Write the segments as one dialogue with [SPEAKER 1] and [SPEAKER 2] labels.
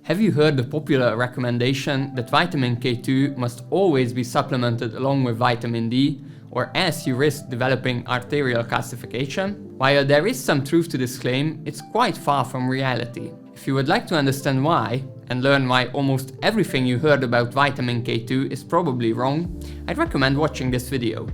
[SPEAKER 1] Have you heard the popular recommendation that vitamin K2 must always be supplemented along with vitamin D, or else you risk developing arterial calcification? While there is some truth to this claim, it's quite far from reality. If you would like to understand why, and learn why almost everything you heard about vitamin K2 is probably wrong, I'd recommend watching this video.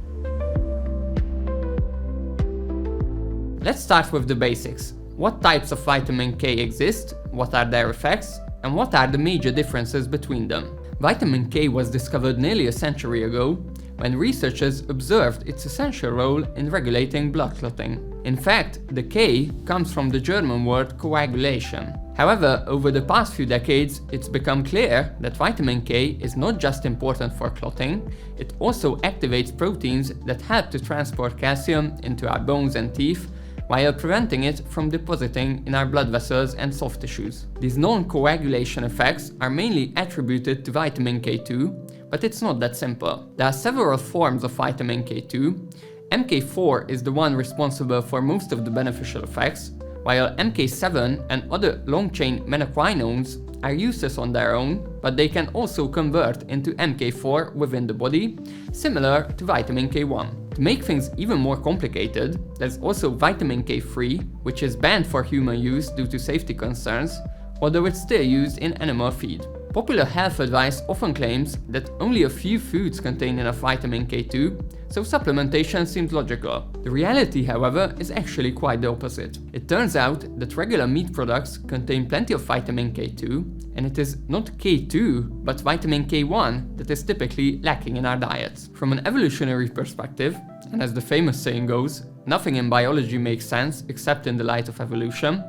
[SPEAKER 1] Let's start with the basics. What types of vitamin K exist, what are their effects, and what are the major differences between them? Vitamin K was discovered nearly a century ago, when researchers observed its essential role in regulating blood clotting. In fact, the K comes from the German word coagulation. However, over the past few decades, it's become clear that vitamin K is not just important for clotting, it also activates proteins that help to transport calcium into our bones and teeth, while preventing it from depositing in our blood vessels and soft tissues. These non-coagulation effects are mainly attributed to vitamin K2, but it's not that simple. There are several forms of vitamin K2. MK4 is the one responsible for most of the beneficial effects, while MK7 and other long-chain menaquinones are useless on their own, but they can also convert into MK4 within the body, similar to vitamin K1. To make things even more complicated, there's also vitamin K3, which is banned for human use due to safety concerns, although it's still used in animal feed. Popular health advice often claims that only a few foods contain enough vitamin K2, so supplementation seems logical. The reality, however, is actually quite the opposite. It turns out that regular meat products contain plenty of vitamin K2, and it is not K2, but vitamin K1 that is typically lacking in our diets. From an evolutionary perspective, and as the famous saying goes, nothing in biology makes sense except in the light of evolution,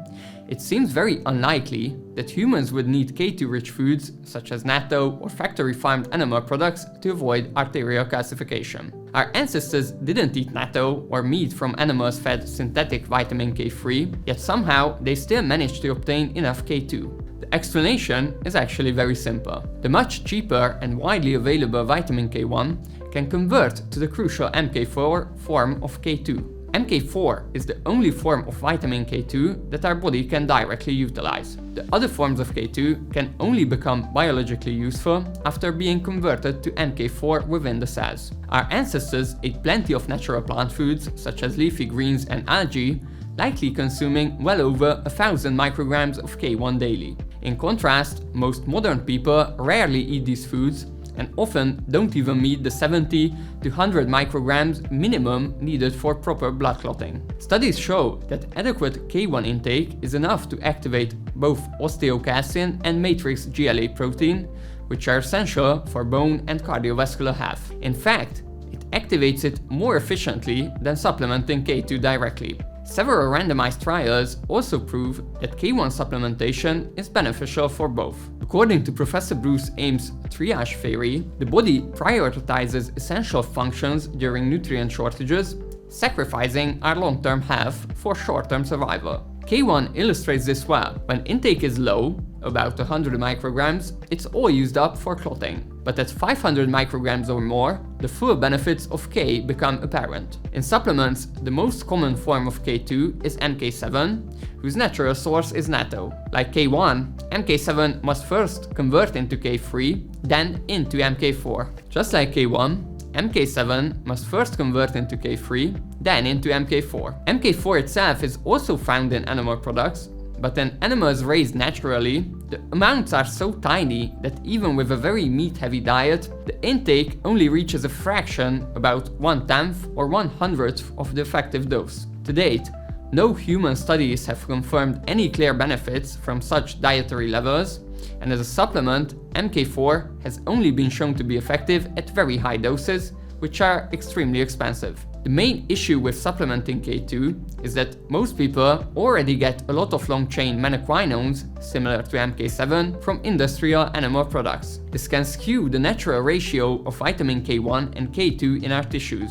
[SPEAKER 1] it seems very unlikely that humans would need K2-rich foods such as natto or factory-farmed animal products to avoid arterial calcification. Our ancestors didn't eat natto or meat from animals fed synthetic vitamin K3, yet somehow they still managed to obtain enough K2. The explanation is actually very simple. The much cheaper and widely available vitamin K1 can convert to the crucial MK4 form of K2. MK4 is the only form of vitamin K2 that our body can directly utilize. The other forms of K2 can only become biologically useful after being converted to MK4 within the cells. Our ancestors ate plenty of natural plant foods such as leafy greens and algae, likely consuming well over 1000 micrograms of K1 daily. In contrast, most modern people rarely eat these foods and often don't even meet the 70 to 100 micrograms minimum needed for proper blood clotting. Studies show that adequate K1 intake is enough to activate both osteocalcin and matrix GLA protein, which are essential for bone and cardiovascular health. In fact, it activates it more efficiently than supplementing K2 directly. Several randomized trials also prove that K1 supplementation is beneficial for both. According to Professor Bruce Ames' triage theory, the body prioritizes essential functions during nutrient shortages, sacrificing our long-term health for short-term survival. K1 illustrates this well. When intake is low, about 100 micrograms, it's all used up for clotting. But at 500 micrograms or more, the full benefits of K become apparent. In supplements, the most common form of K2 is MK7, whose natural source is natto. Like K1, MK7 must first convert into K3, then into MK4. Just like K1, MK7 must first convert into K3, then into MK4. MK4 itself is also found in animal products, but in animals raised naturally, the amounts are so tiny that even with a very meat-heavy diet, the intake only reaches a fraction, about 1/10 or 1/100th of the effective dose. To date, no human studies have confirmed any clear benefits from such dietary levels, and as a supplement, MK4 has only been shown to be effective at very high doses, which are extremely expensive. The main issue with supplementing K2 is that most people already get a lot of long-chain menaquinones, similar to MK7, from industrial animal products. This can skew the natural ratio of vitamin K1 and K2 in our tissues.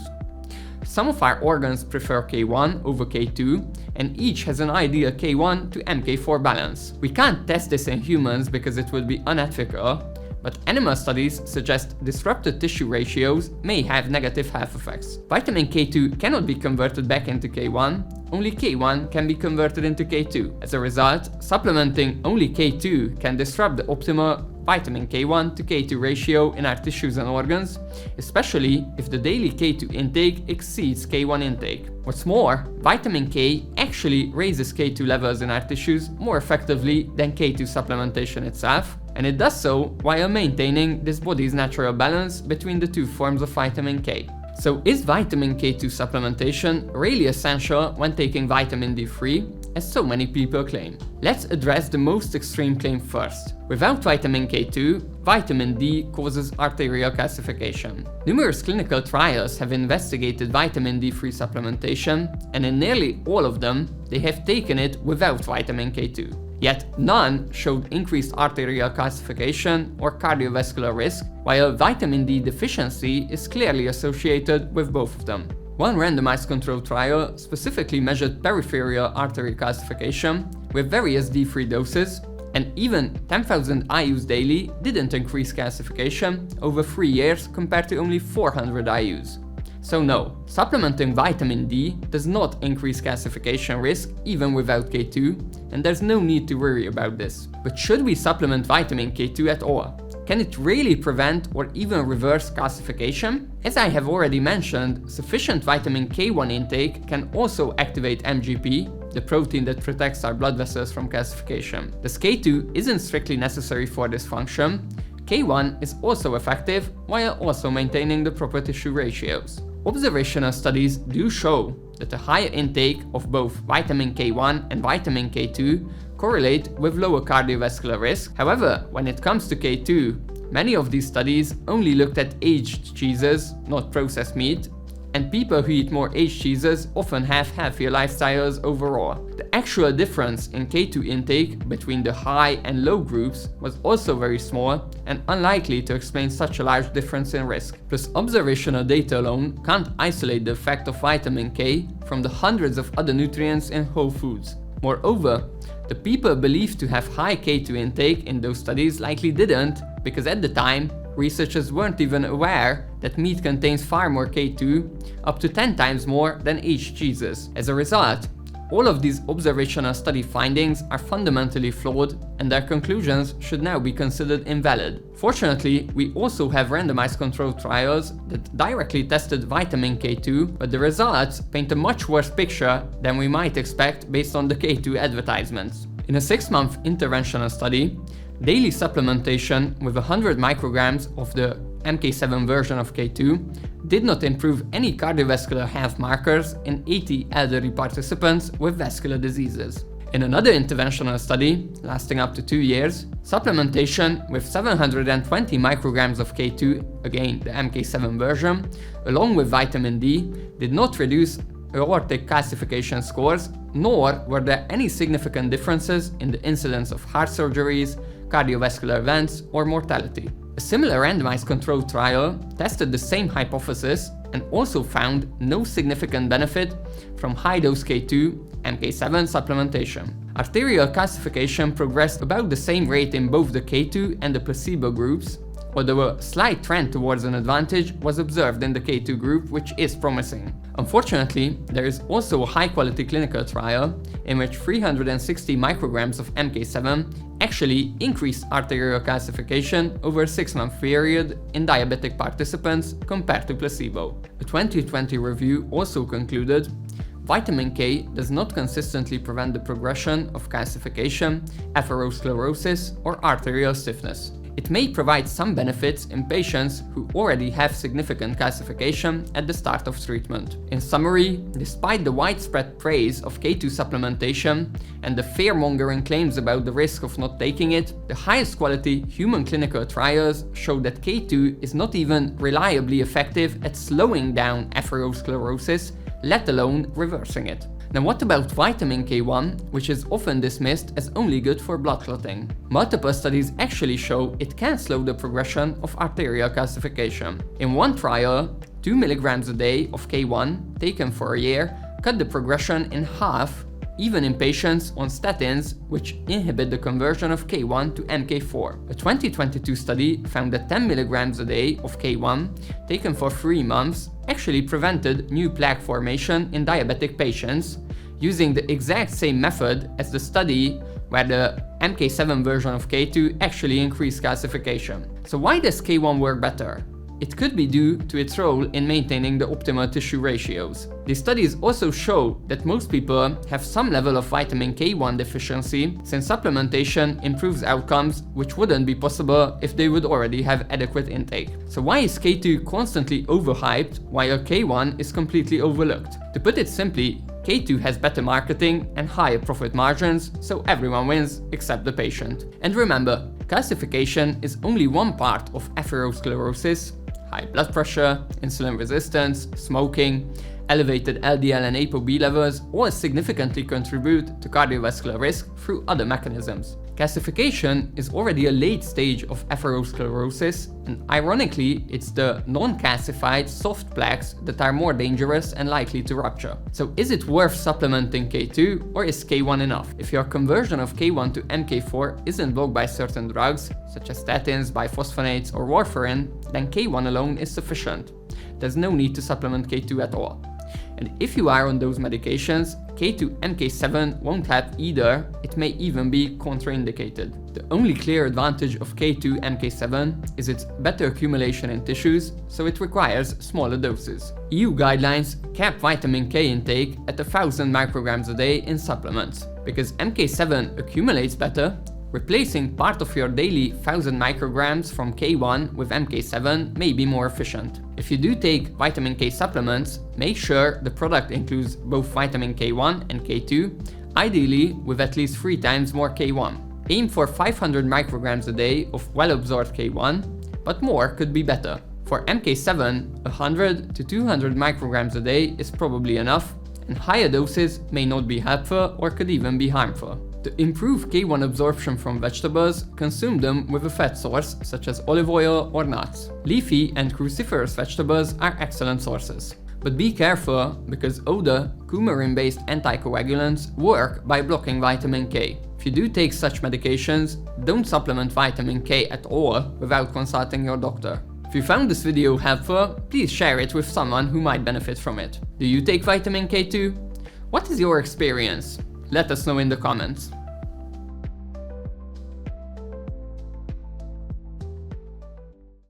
[SPEAKER 1] Some of our organs prefer K1 over K2, and each has an ideal K1 to MK4 balance. We can't test this in humans because it would be unethical, but animal studies suggest disrupted tissue ratios may have negative health effects. Vitamin K2 cannot be converted back into K1, only K1 can be converted into K2. As a result, supplementing only K2 can disrupt the optimal vitamin K1 to K2 ratio in our tissues and organs, especially if the daily K2 intake exceeds K1 intake. What's more, vitamin K actually raises K2 levels in our tissues more effectively than K2 supplementation itself, and it does so while maintaining this body's natural balance between the two forms of vitamin K. So is vitamin K2 supplementation really essential when taking vitamin D3, as so many people claim? Let's address the most extreme claim first. Without vitamin K2, vitamin D causes arterial calcification. Numerous clinical trials have investigated vitamin D3 supplementation, and in nearly all of them, they have taken it without vitamin K2. Yet none showed increased arterial calcification or cardiovascular risk, while vitamin D deficiency is clearly associated with both of them. One randomized controlled trial specifically measured peripheral artery calcification with various D3 doses, and even 10,000 IUs daily didn't increase calcification over 3 years compared to only 400 IUs. So no, supplementing vitamin D does not increase calcification risk even without K2, and there's no need to worry about this. But should we supplement vitamin K2 at all? Can it really prevent or even reverse calcification? As I have already mentioned, sufficient vitamin K1 intake can also activate MGP, the protein that protects our blood vessels from calcification. Thus K2 isn't strictly necessary for this function. K1 is also effective while also maintaining the proper tissue ratios. Observational studies do show that a higher intake of both vitamin K1 and vitamin K2 correlate with lower cardiovascular risk. However, when it comes to K2, many of these studies only looked at aged cheeses, not processed meat, and people who eat more aged cheeses often have healthier lifestyles overall. The actual difference in K2 intake between the high and low groups was also very small and unlikely to explain such a large difference in risk. Plus, observational data alone can't isolate the effect of vitamin K from the hundreds of other nutrients in whole foods. Moreover, the people believed to have high K2 intake in those studies likely didn't, because at the time, researchers weren't even aware that meat contains far more K2, up to 10 times more than aged cheeses. As a result, all of these observational study findings are fundamentally flawed, and their conclusions should now be considered invalid. Fortunately, we also have randomized controlled trials that directly tested vitamin K2, but the results paint a much worse picture than we might expect based on the K2 advertisements. In a 6-month interventional study, daily supplementation with 100 micrograms of the MK7 version of K2 did not improve any cardiovascular health markers in 80 elderly participants with vascular diseases. In another interventional study, lasting up to 2 years, supplementation with 720 micrograms of K2, again the MK7 version, along with vitamin D, did not reduce aortic calcification scores, nor were there any significant differences in the incidence of heart surgeries, cardiovascular events, or mortality. A similar randomized controlled trial tested the same hypothesis and also found no significant benefit from high-dose K2 MK7 supplementation. Arterial calcification progressed about the same rate in both the K2 and the placebo groups, although a slight trend towards an advantage was observed in the K2 group, which is promising. Unfortunately, there is also a high-quality clinical trial in which 360 micrograms of MK7 actually increased arterial calcification over a 6-month period in diabetic participants compared to placebo. A 2020 review also concluded vitamin K does not consistently prevent the progression of calcification, atherosclerosis, or arterial stiffness. It may provide some benefits in patients who already have significant calcification at the start of treatment. In summary, despite the widespread praise of K2 supplementation and the fear-mongering claims about the risk of not taking it, the highest quality human clinical trials show that K2 is not even reliably effective at slowing down atherosclerosis, let alone reversing it. Now what about vitamin K1, which is often dismissed as only good for blood clotting? Multiple studies actually show it can slow the progression of arterial calcification. In one trial, 2 mg a day of K1, taken for a year, cut the progression in half, even in patients on statins, which inhibit the conversion of K1 to MK4. A 2022 study found that 10 mg a day of K1, taken for 3 months, actually prevented new plaque formation in diabetic patients, using the exact same method as the study where the MK7 version of K2 actually increased calcification. So why does K1 work better? It could be due to its role in maintaining the optimal tissue ratios. These studies also show that most people have some level of vitamin K1 deficiency, since supplementation improves outcomes which wouldn't be possible if they would already have adequate intake. So why is K2 constantly overhyped while K1 is completely overlooked? To put it simply, K2 has better marketing and higher profit margins, so everyone wins except the patient. And remember, calcification is only one part of atherosclerosis. High blood pressure, insulin resistance, smoking, elevated LDL and ApoB levels all significantly contribute to cardiovascular risk through other mechanisms. Calcification is already a late stage of atherosclerosis, and ironically, it's the non-calcified soft plaques that are more dangerous and likely to rupture. So is it worth supplementing K2, or is K1 enough? If your conversion of K1 to MK4 isn't blocked by certain drugs, such as statins, biphosphonates, or warfarin, then K1 alone is sufficient. There's no need to supplement K2 at all. And if you are on those medications, K2 MK7 won't help either, it may even be contraindicated. The only clear advantage of K2 MK7 is its better accumulation in tissues, so it requires smaller doses. EU guidelines cap vitamin K intake at 1000 micrograms a day in supplements. Because MK7 accumulates better, replacing part of your daily 1000 micrograms from K1 with MK7 may be more efficient. If you do take vitamin K supplements, make sure the product includes both vitamin K1 and K2, ideally with at least 3 times more K1. Aim for 500 micrograms a day of well-absorbed K1, but more could be better. For MK7, 100 to 200 micrograms a day is probably enough, and higher doses may not be helpful or could even be harmful. To improve K1 absorption from vegetables, consume them with a fat source such as olive oil or nuts. Leafy and cruciferous vegetables are excellent sources. But be careful, because other coumarin-based anticoagulants work by blocking vitamin K. If you do take such medications, don't supplement vitamin K at all without consulting your doctor. If you found this video helpful, please share it with someone who might benefit from it. Do you take vitamin K2? What is your experience? Let us know in the comments.